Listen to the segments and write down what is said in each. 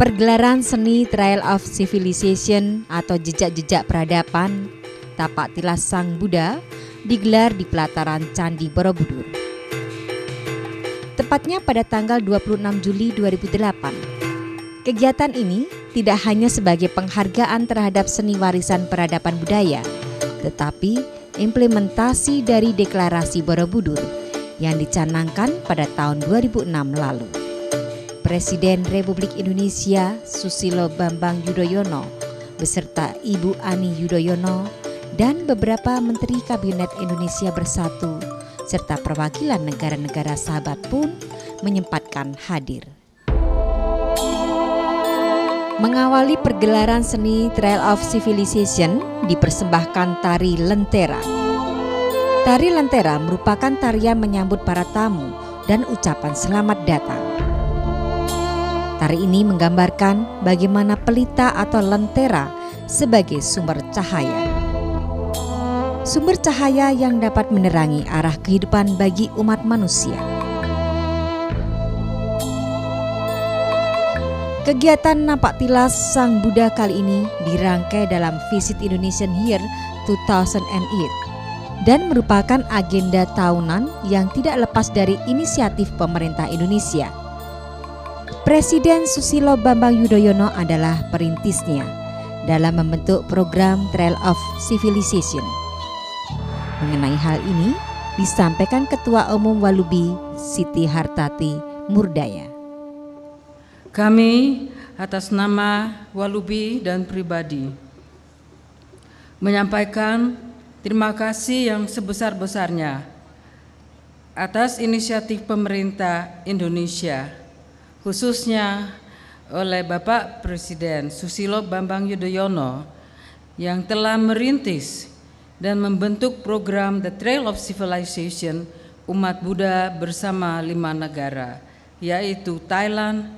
Pergelaran seni Trail of Civilization atau jejak-jejak peradaban Tapak Tilas Sang Buddha digelar di pelataran Candi Borobudur. Tepatnya pada tanggal 26 Juli 2008. Kegiatan ini tidak hanya sebagai penghargaan terhadap seni warisan peradaban budaya, tetapi implementasi dari Deklarasi Borobudur yang dicanangkan pada tahun 2006 lalu. Presiden Republik Indonesia Susilo Bambang Yudhoyono beserta Ibu Ani Yudhoyono dan beberapa Menteri Kabinet Indonesia Bersatu serta perwakilan negara-negara sahabat pun menyempatkan hadir. Mengawali pergelaran seni Trail of Civilization dipersembahkan tari Lentera. Tari Lentera merupakan tarian menyambut para tamu dan ucapan selamat datang. Tari ini menggambarkan bagaimana pelita atau lentera sebagai sumber cahaya. Sumber cahaya yang dapat menerangi arah kehidupan bagi umat manusia. Kegiatan Napak Tilas Sang Buddha kali ini dirangkai dalam Visit Indonesian Year 2008 dan merupakan agenda tahunan yang tidak lepas dari inisiatif pemerintah Indonesia. Presiden Susilo Bambang Yudhoyono adalah perintisnya dalam membentuk program Trail of Civilization. Mengenai hal ini disampaikan Ketua Umum Walubi Siti Hartati Murdaya. Kami atas nama Walubi dan pribadi menyampaikan terima kasih yang sebesar-besarnya atas inisiatif pemerintah Indonesia, khususnya oleh Bapak Presiden Susilo Bambang Yudhoyono yang telah merintis dan membentuk program The Trail of Civilization umat Buddha bersama 5 negara, yaitu Thailand,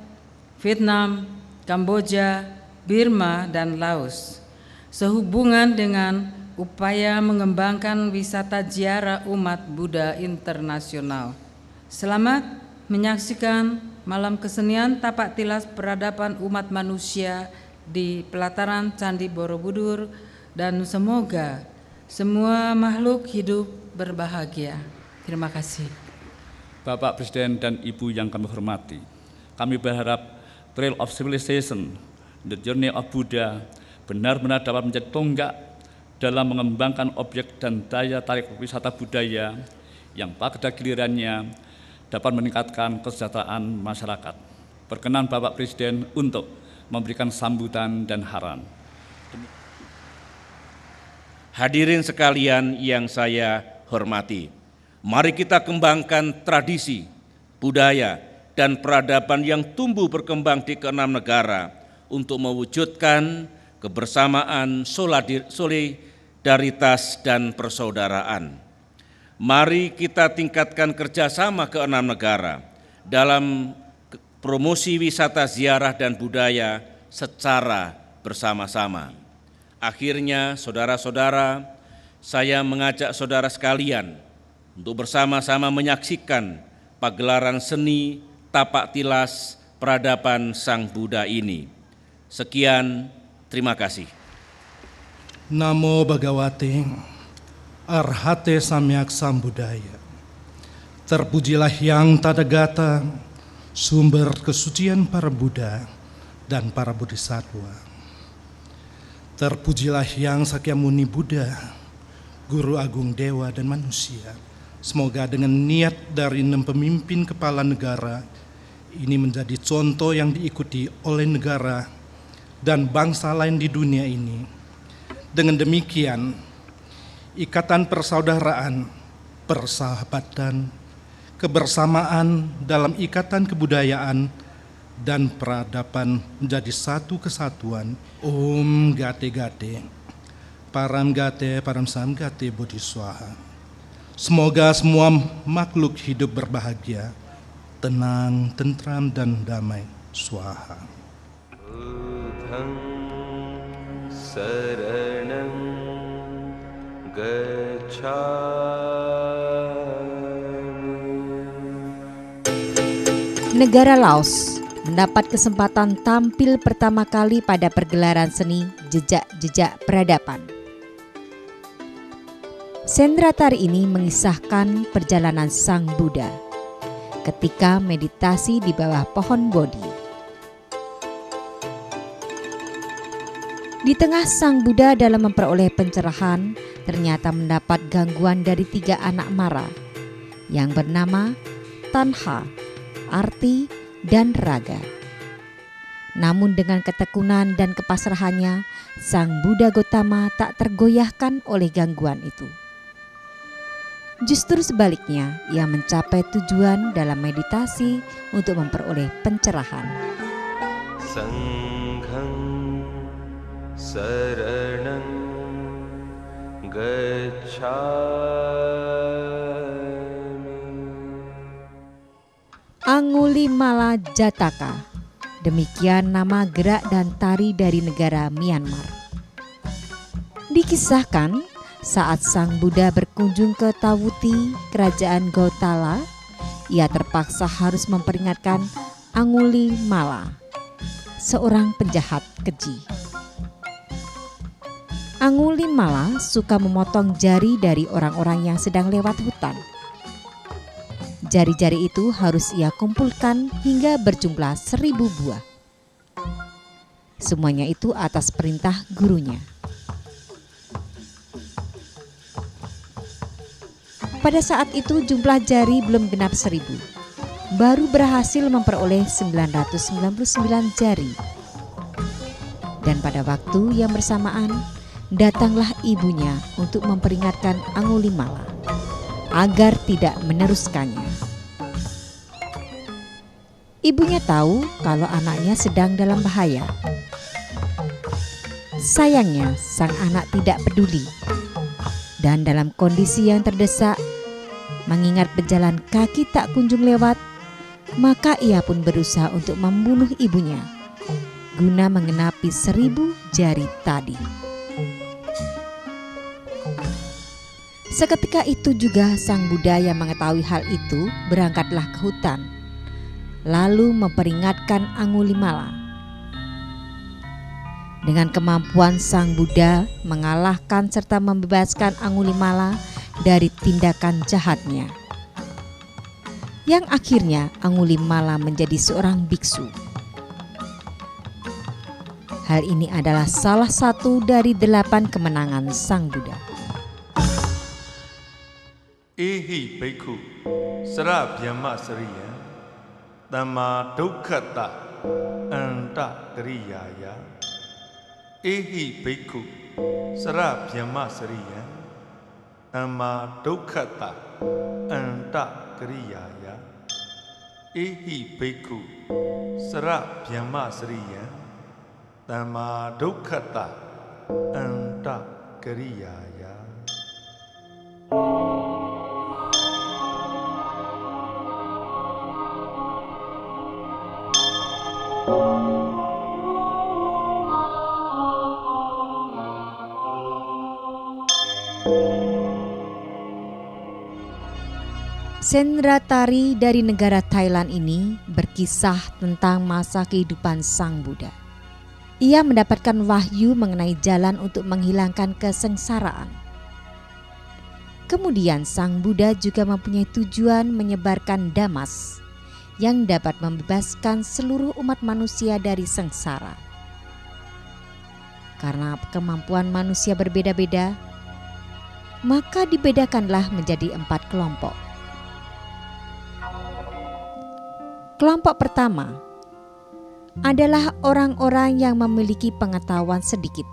Vietnam, Kamboja, Burma, dan Laos, sehubungan dengan upaya mengembangkan wisata ziarah umat Buddha internasional. Selamat menyaksikan Malam Kesenian Tapak Tilas Peradaban Umat Manusia di pelataran Candi Borobudur, dan semoga semua makhluk hidup berbahagia. Terima kasih. Bapak Presiden dan Ibu yang kami hormati, kami berharap Trail of Civilization, The Journey of Buddha benar-benar dapat menjadi tonggak dalam mengembangkan objek dan daya tarik wisata budaya yang pada gilirannya dapat meningkatkan kesejahteraan masyarakat. Berkenan Bapak Presiden untuk memberikan sambutan dan arahan. Hadirin sekalian yang saya hormati, mari kita kembangkan tradisi, budaya, dan peradaban yang tumbuh berkembang di ke-6 negara untuk mewujudkan kebersamaan, solidaritas, dan persaudaraan. Mari kita tingkatkan kerjasama ke-6 negara dalam promosi wisata ziarah dan budaya secara bersama-sama. Akhirnya, saudara-saudara, saya mengajak saudara sekalian untuk bersama-sama menyaksikan pagelaran seni Tapak Tilas Peradaban Sang Buddha ini. Sekian, terima kasih. Namo Bhagavate Arhate Samyak Sambuddhaya. Terpujilah yang Tathagata, sumber kesucian para Buddha dan para Bodhisattva. Terpujilah yang Sakyamuni Buddha, Guru Agung Dewa dan manusia, Semoga dengan niat dari 6 pemimpin kepala negara ini menjadi contoh yang diikuti oleh negara dan bangsa lain di dunia ini. Dengan demikian, ikatan persaudaraan, persahabatan, kebersamaan dalam ikatan kebudayaan dan peradaban menjadi satu kesatuan. Om Gate Gate, Param Gate, Param Sam Gate Bodhi Swaha. Semoga semua makhluk hidup berbahagia, tenang, tentram, dan damai. Swaha. Buddhang saranang gacchami. Negara Laos mendapat kesempatan tampil pertama kali pada pergelaran seni Jejak-Jejak Peradaban. Sendra tari ini mengisahkan perjalanan Sang Buddha ketika meditasi di bawah pohon Bodhi. Di tengah Sang Buddha dalam memperoleh pencerahan, ternyata mendapat gangguan dari 3 anak mara yang bernama Tanha, Arti, dan Raga. Namun dengan ketekunan dan kepasrahannya, Sang Buddha Gotama tak tergoyahkan oleh gangguan itu. Justru sebaliknya, ia mencapai tujuan dalam meditasi untuk memperoleh pencerahan. Sanghang saranang gacchami. Angulimala Jataka, demikian nama gerak dan tari dari negara Myanmar. Dikisahkan saat Sang Buddha berkunjung ke Tawuti, kerajaan Gautala, ia terpaksa harus memperingatkan Angulimala, seorang penjahat keji. Angulimala suka memotong jari dari orang-orang yang sedang lewat hutan. Jari-jari itu harus ia kumpulkan hingga berjumlah 1000 buah. Semuanya itu atas perintah gurunya. Pada saat itu jumlah jari belum genap 1000. Baru berhasil memperoleh 999 jari. Dan pada waktu yang bersamaan, datanglah ibunya untuk memperingatkan Angulimala agar tidak meneruskannya. Ibunya tahu kalau anaknya sedang dalam bahaya. Sayangnya, sang anak tidak peduli. Dan dalam kondisi yang terdesak, mengingat pejalan kaki tak kunjung lewat, maka ia pun berusaha untuk membunuh ibunya guna mengenapi 1000 jari tadi. Seketika itu juga Sang Buddha yang mengetahui hal itu berangkatlah ke hutan, lalu memperingatkan Angulimala. Dengan kemampuan Sang Buddha mengalahkan serta membebaskan Angulimala dari tindakan jahatnya, yang akhirnya Angulimala menjadi seorang biksu. Hal ini adalah salah satu dari 8 kemenangan Sang Buddha. Ehi bhikkhu sara vyama sariya tamma dukkhata anta kriyaya. Ehi bhikkhu sara vyama sariya tamma dukkhata anta kriyaya. Ehi bhikkhu sara vyama sariya tamma dukkhata anta kriyaya. Sendra tari dari negara Thailand ini berkisah tentang masa kehidupan Sang Buddha. Ia mendapatkan wahyu mengenai jalan untuk menghilangkan kesengsaraan. Kemudian Sang Buddha juga mempunyai tujuan menyebarkan Dhammas yang dapat membebaskan seluruh umat manusia dari sengsara. Karena kemampuan manusia berbeda-beda, maka dibedakanlah menjadi 4 kelompok. Kelompok pertama adalah orang-orang yang memiliki pengetahuan sedikit,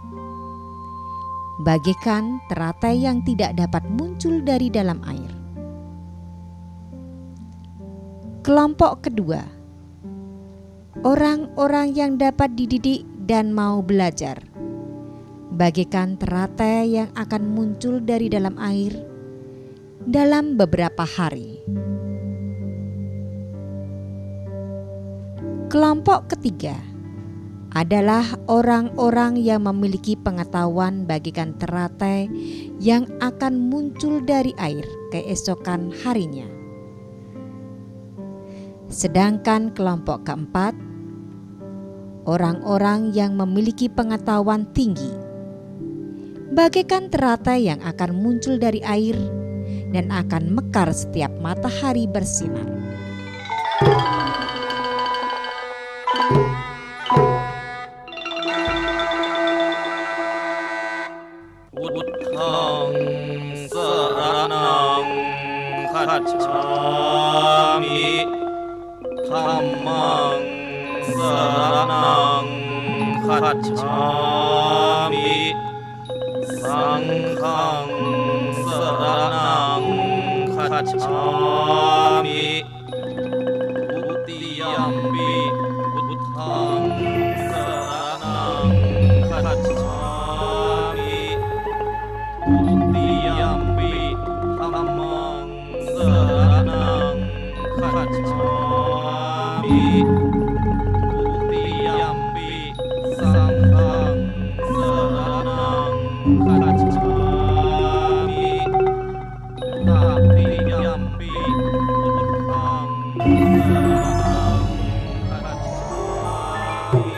bagaikan teratai yang tidak dapat muncul dari dalam air. Kelompok kedua, orang-orang yang dapat dididik dan mau belajar, bagaikan teratai yang akan muncul dari dalam air dalam beberapa hari. Kelompok ketiga adalah orang-orang yang memiliki pengetahuan bagaikan teratai yang akan muncul dari air keesokan harinya. Sedangkan kelompok keempat, orang-orang yang memiliki pengetahuan tinggi, bagaikan teratai yang akan muncul dari air dan akan mekar setiap matahari bersinar. Buddhang saranang kacchami, Dhammang saranang kacchami, Sanghang saranang kacchami, Tutiyampi Buddhang saranang kacchami, Tutiyampi Dhammang saranang kacchami, Tutiyampi Sanghang saranang kacchami, Tatiyampi Buddhang saranang kacchami.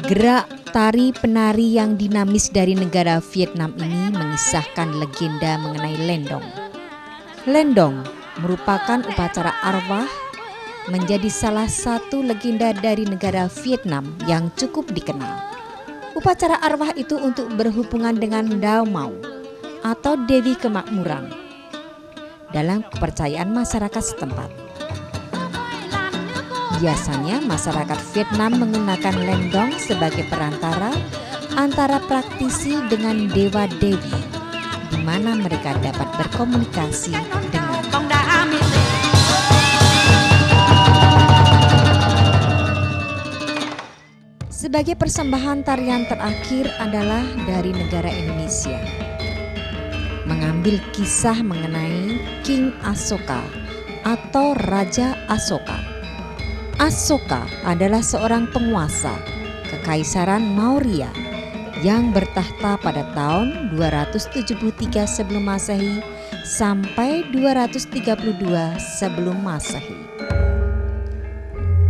Gerak tari penari yang dinamis dari negara Vietnam ini mengisahkan legenda mengenai lendong. Lendong merupakan upacara arwah, menjadi salah satu legenda dari negara Vietnam yang cukup dikenal. Upacara arwah itu untuk berhubungan dengan Dao Mau atau Dewi Kemakmuran dalam kepercayaan masyarakat setempat. Biasanya masyarakat Vietnam menggunakan lendong sebagai perantara antara praktisi dengan dewa-dewi, di mana mereka dapat berkomunikasi dengan. Sebagai persembahan tarian terakhir adalah dari negara Indonesia, mengambil kisah mengenai King Asoka atau Raja Asoka. Asoka adalah seorang penguasa Kekaisaran Maurya yang bertahta pada tahun 273 sebelum Masehi sampai 232 sebelum Masehi.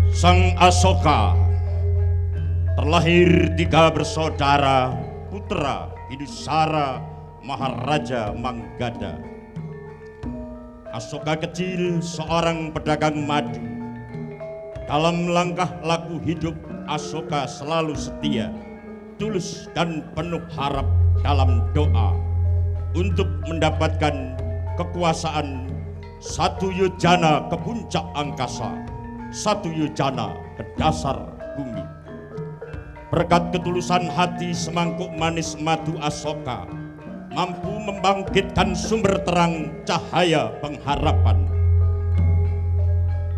Sang Asoka terlahir 3 bersaudara putra Bidusara Maharaja Manggada. Asoka kecil seorang pedagang madu. Dalam langkah laku hidup, Asoka selalu setia, tulus dan penuh harap dalam doa untuk mendapatkan kekuasaan 1 yojana ke puncak angkasa, 1 yojana ke dasar bumi. Berkat ketulusan hati, semangkuk manis madu Asoka mampu membangkitkan sumber terang cahaya pengharapan.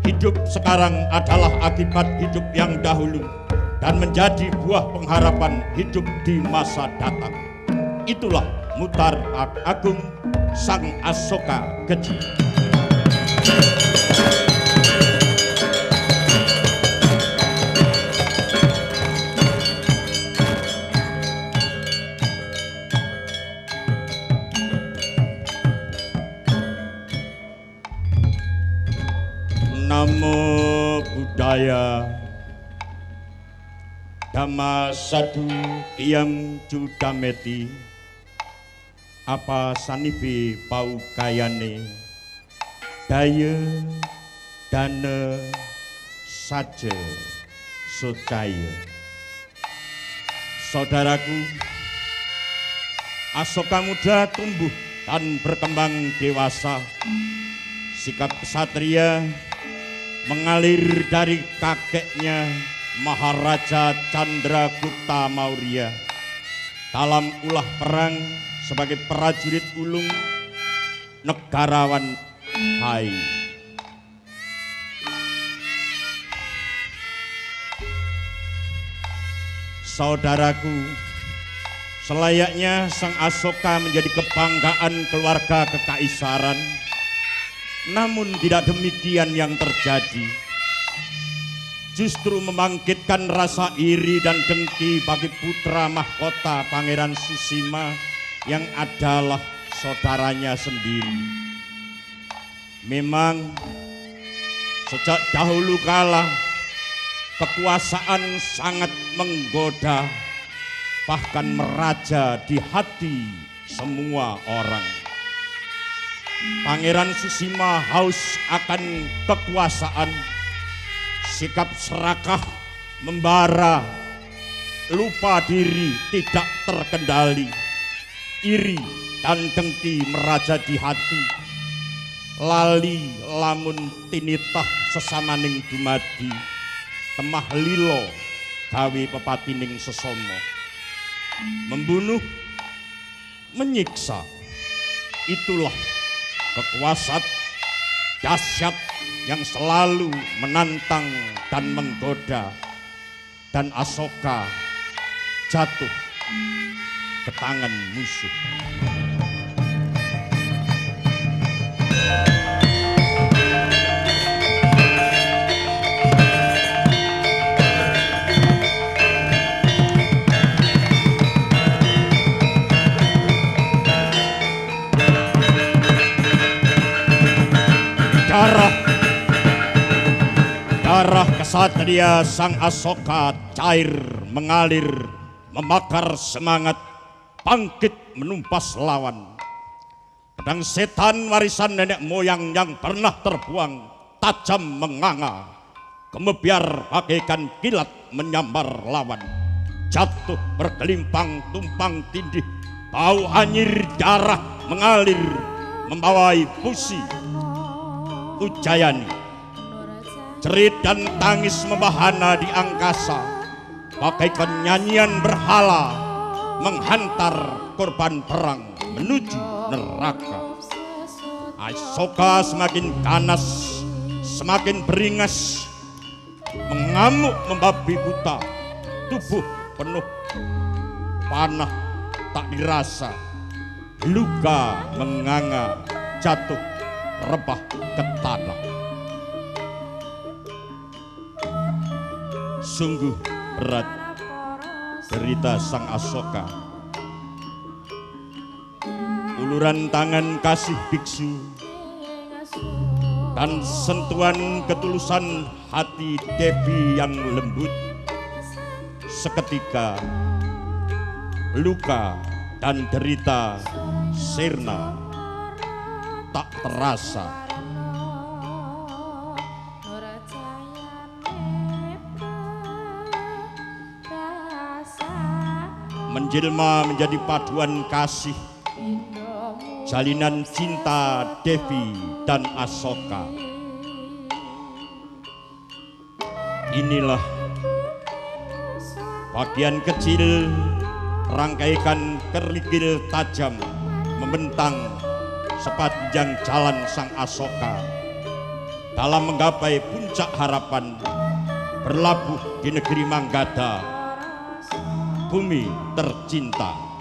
Hidup sekarang adalah akibat hidup yang dahulu dan menjadi buah pengharapan hidup di masa datang. Itulah mutar agung Sang Asoka kecil. Namo Buddhaya. Dhamma Sadu Tiyam Judameti apa sanive paukayane daya dana saja socaya. Saudaraku, Asoka muda tumbuh dan berkembang dewasa. Sikap kesatria mengalir dari kakeknya Maharaja Chandragupta Maurya dalam ulah perang sebagai prajurit ulung, negarawan hai. Saudaraku, selayaknya Sang Asoka menjadi kebanggaan keluarga kekaisaran, namun tidak demikian yang terjadi. Justru membangkitkan rasa iri dan dengki bagi putra mahkota Pangeran Susima yang adalah saudaranya sendiri. Memang sejak dahulu kala kekuasaan sangat menggoda, bahkan meraja di hati semua orang. Pangeran Susima haus akan kekuasaan, sikap serakah membara, lupa diri tidak terkendali, iri dan dengki meraja di hati. Lali lamun tinitah sesamaning dumadi, temah lilo gawe pepatining sesomo. Membunuh, menyiksa, itulah kekuasaan dahsyat yang selalu menantang dan menggoda, dan Asoka jatuh ke tangan musuh. Darah kesatria Sang Asoka cair mengalir, memakar semangat, bangkit menumpas lawan. Pedang setan warisan nenek moyang yang pernah terbuang, tajam menganga, gemebiar bagaikan kilat menyambar lawan. Jatuh bergelimpang tumpang tindih, bau anyir darah mengalir, membawai pusi Ujjayani. Cerit dan tangis membahana di angkasa, bagaikan nyanyian berhala menghantar korban perang menuju neraka. Asoka semakin ganas, semakin beringas, mengamuk membabi buta, tubuh penuh panah tak dirasa, luka menganga, jatuh rebah ke tanah. Sungguh berat derita Sang Asoka. Uluran tangan kasih biksu dan sentuhan ketulusan hati Devi yang lembut, seketika luka dan derita sirna tak terasa. Menjelma menjadi paduan kasih, jalinan cinta Devi dan Asoka. Inilah bagian kecil rangkaikan kerikil tajam membentang sepanjang jalan Sang Asoka dalam menggapai puncak harapan, berlabuh di negeri Manggada, bumi tercinta.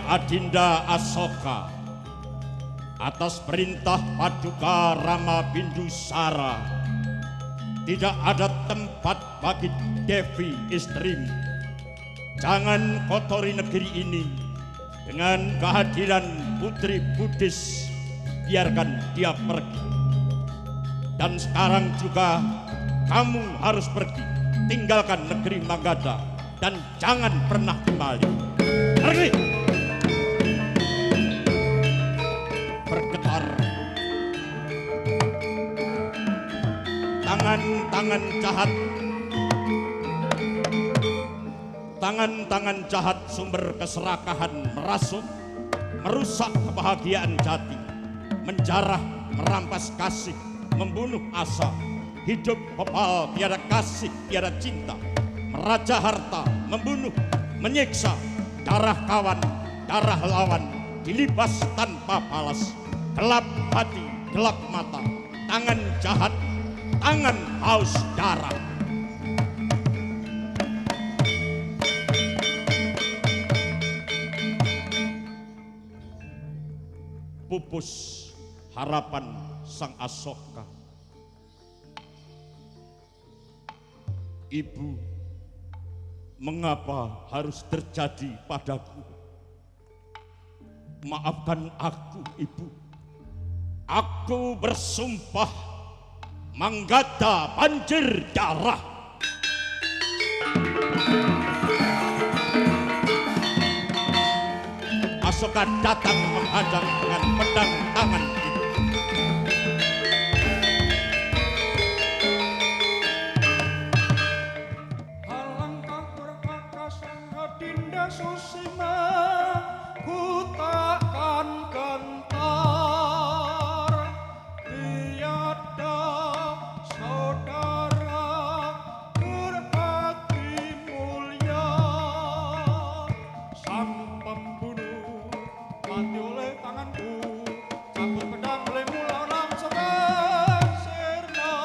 Adinda Asoka, atas perintah Paduka Rama Bindusara, tidak ada tempat bagi Devi istrimu. Jangan kotori negeri ini, Dengan kehadiran Putri Buddhis, biarkan dia pergi. Dan sekarang juga kamu harus pergi, tinggalkan negeri Magadha dan jangan pernah kembali. Pergi! Bergetar tangan-tangan jahat, tangan-tangan jahat sumber keserakahan merasuk, merusak kebahagiaan jati, menjarah, merampas kasih, membunuh asa, hidup kepal tiada kasih, tiada cinta, meraja harta, membunuh, menyiksa, darah kawan, darah lawan, dilibas tanpa balas, gelap hati, gelap mata, tangan jahat, tangan haus darah. Pupus harapan sang Asoka. Ibu, mengapa harus terjadi padaku? Maafkan aku, Ibu. Aku bersumpah Magadha banjir darah. Asoka datang menghadang dengan pedang tangan itu. Alangkah perkakasan Adinda Susima, ku takkan gentar. Tiada saudara berhati mulia, sang pembunuh mati oleh tanganku, cabut pedang lemu larang segan sirna.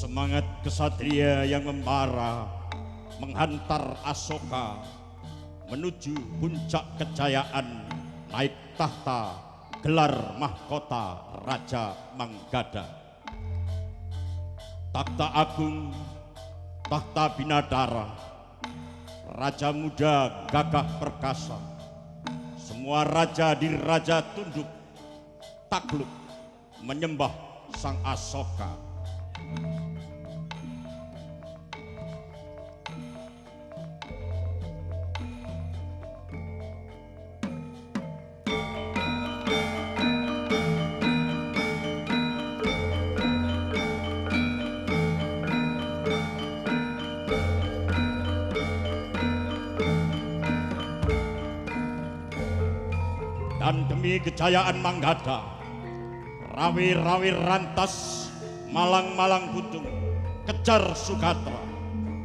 Semangat kesatria yang membara menghantar Asoka menuju puncak kejayaan, naik tahta, gelar mahkota Raja Magadha. Takhta agung, tahta Binadara, raja muda gagah perkasa. Semua raja diraja tunduk, takluk, menyembah sang Asoka. Dan demi kejayaan Magadha, rawi-rawi rantas, malang-malang butung, kejar Sugatra,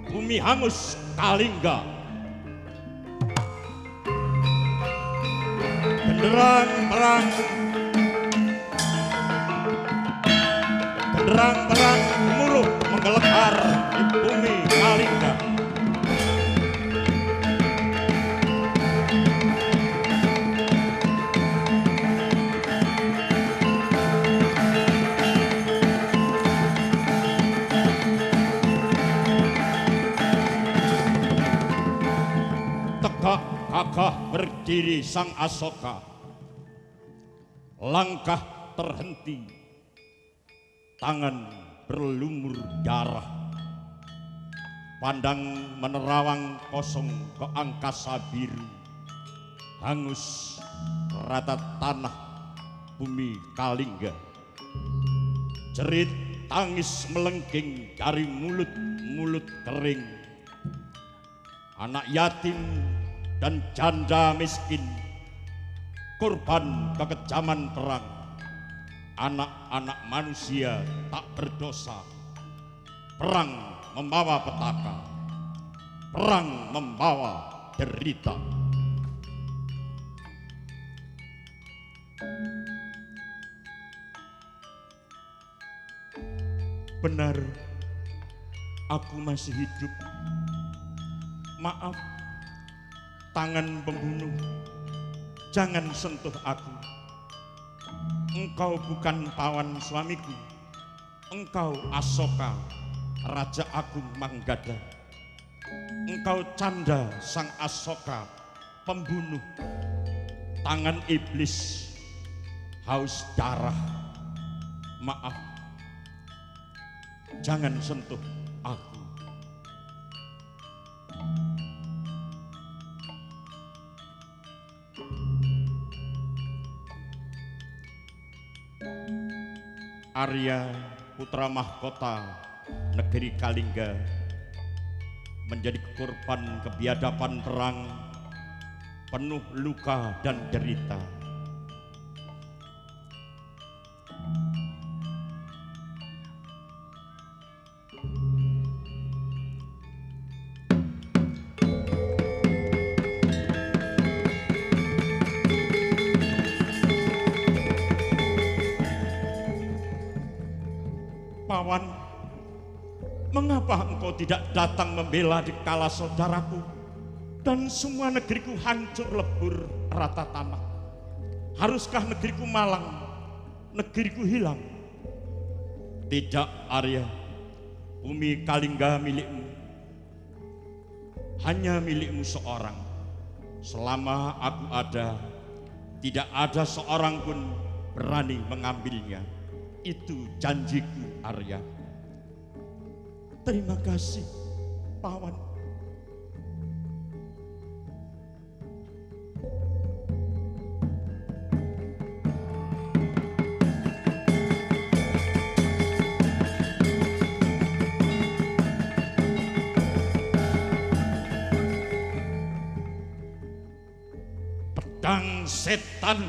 bumi hangus Kalingga. Genderang perang, genderang perang gemuruh menggelegar di bumi Kalingga. Gagah berdiri sang Asoka, langkah terhenti, tangan berlumur darah, pandang menerawang kosong ke angkasa biru, hangus rata tanah bumi Kalingga. Jerit tangis melengking dari mulut-mulut kering. Anak yatim dan janda miskin korban kekejaman perang. Anak-anak manusia tak berdosa. Perang membawa petaka. Perang membawa derita. Benar, aku masih hidup. Maaf, tangan pembunuh, jangan sentuh aku. Engkau bukan pawan suamiku. Engkau Asoka, Raja Agung Manggada. Engkau Canda sang Asoka, pembunuh. Tangan iblis, haus darah. Maaf, jangan sentuh aku. Arya, putra mahkota negeri Kalingga, menjadi korban kebiadaban perang penuh luka dan derita. Pawan, mengapa engkau tidak datang membela di kala saudaraku dan semua negeriku hancur lebur rata tanah? Haruskah negeriku malang, negeriku hilang? Tidak, Arya. Bumi Kalingga milikmu, hanya milikmu seorang. Selama aku ada, tidak ada seorang pun berani mengambilnya. Itu janjiku, Arya. Terima kasih, Pawan. Pedang setan,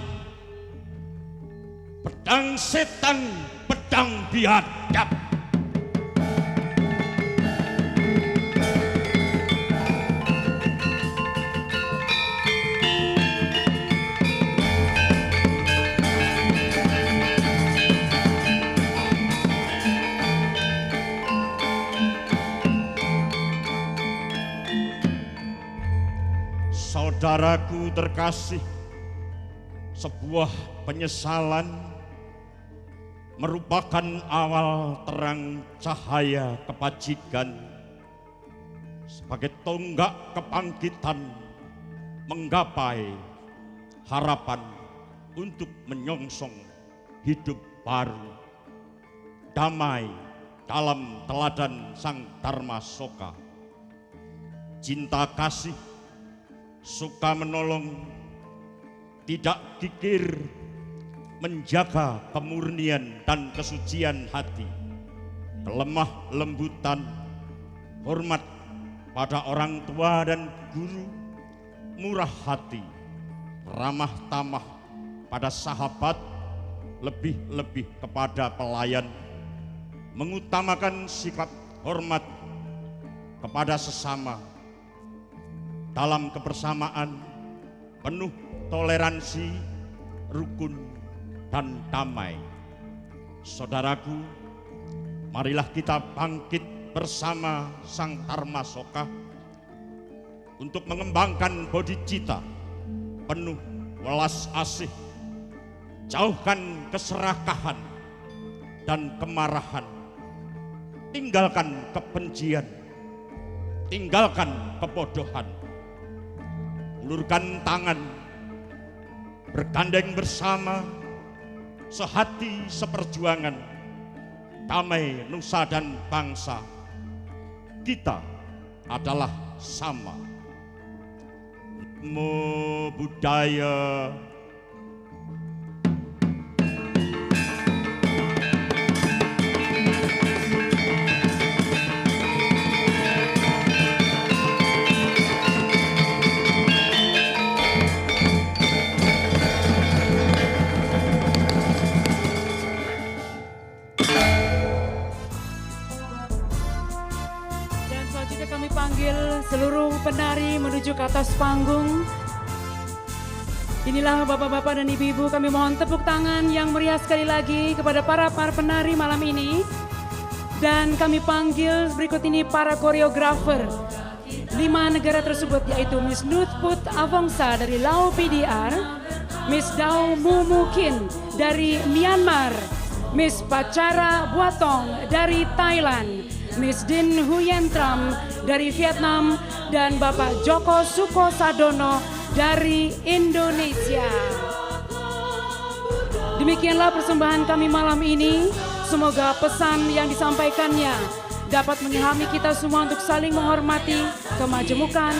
pedang setan, pedang biadab. Saudaraku terkasih, sebuah penyesalan merupakan awal terang cahaya kebajikan sebagai tonggak kebangkitan menggapai harapan untuk menyongsong hidup baru, damai dalam teladan Sang Dharma Soka. Cinta kasih, suka menolong, tidak kikir, menjaga kemurnian dan kesucian hati, kelemah lembutan, hormat pada orang tua dan guru, murah hati, ramah tamah pada sahabat, lebih-lebih kepada pelayan, mengutamakan sikap hormat kepada sesama, dalam kebersamaan penuh toleransi, rukun, dan damai. Saudaraku, marilah kita bangkit bersama Sang Dharma Soka untuk mengembangkan bodhicitta penuh welas asih, jauhkan keserakahan dan kemarahan, tinggalkan kebencian, tinggalkan kebodohan, ulurkan tangan, bergandeng bersama, sehati seperjuangan, damai nusa dan bangsa. Kita adalah sama. Namo Buddhaya. Kami panggil seluruh penari menuju ke atas panggung. Inilah bapak-bapak dan ibu-ibu, kami mohon tepuk tangan yang meriah sekali lagi kepada para penari malam ini. Dan kami panggil berikut ini para koreografer 5 negara tersebut, yaitu Miss Nutput Avongsa dari Lao PDR, Miss Dao Mumukin dari Myanmar, Miss Pacara Buatong dari Thailand, Miss Din Huyen Tram dari Vietnam, dan Bapak Joko Sukosadono dari Indonesia. Demikianlah persembahan kami malam ini. Semoga pesan yang disampaikannya dapat mengilhami kita semua untuk saling menghormati kemajemukan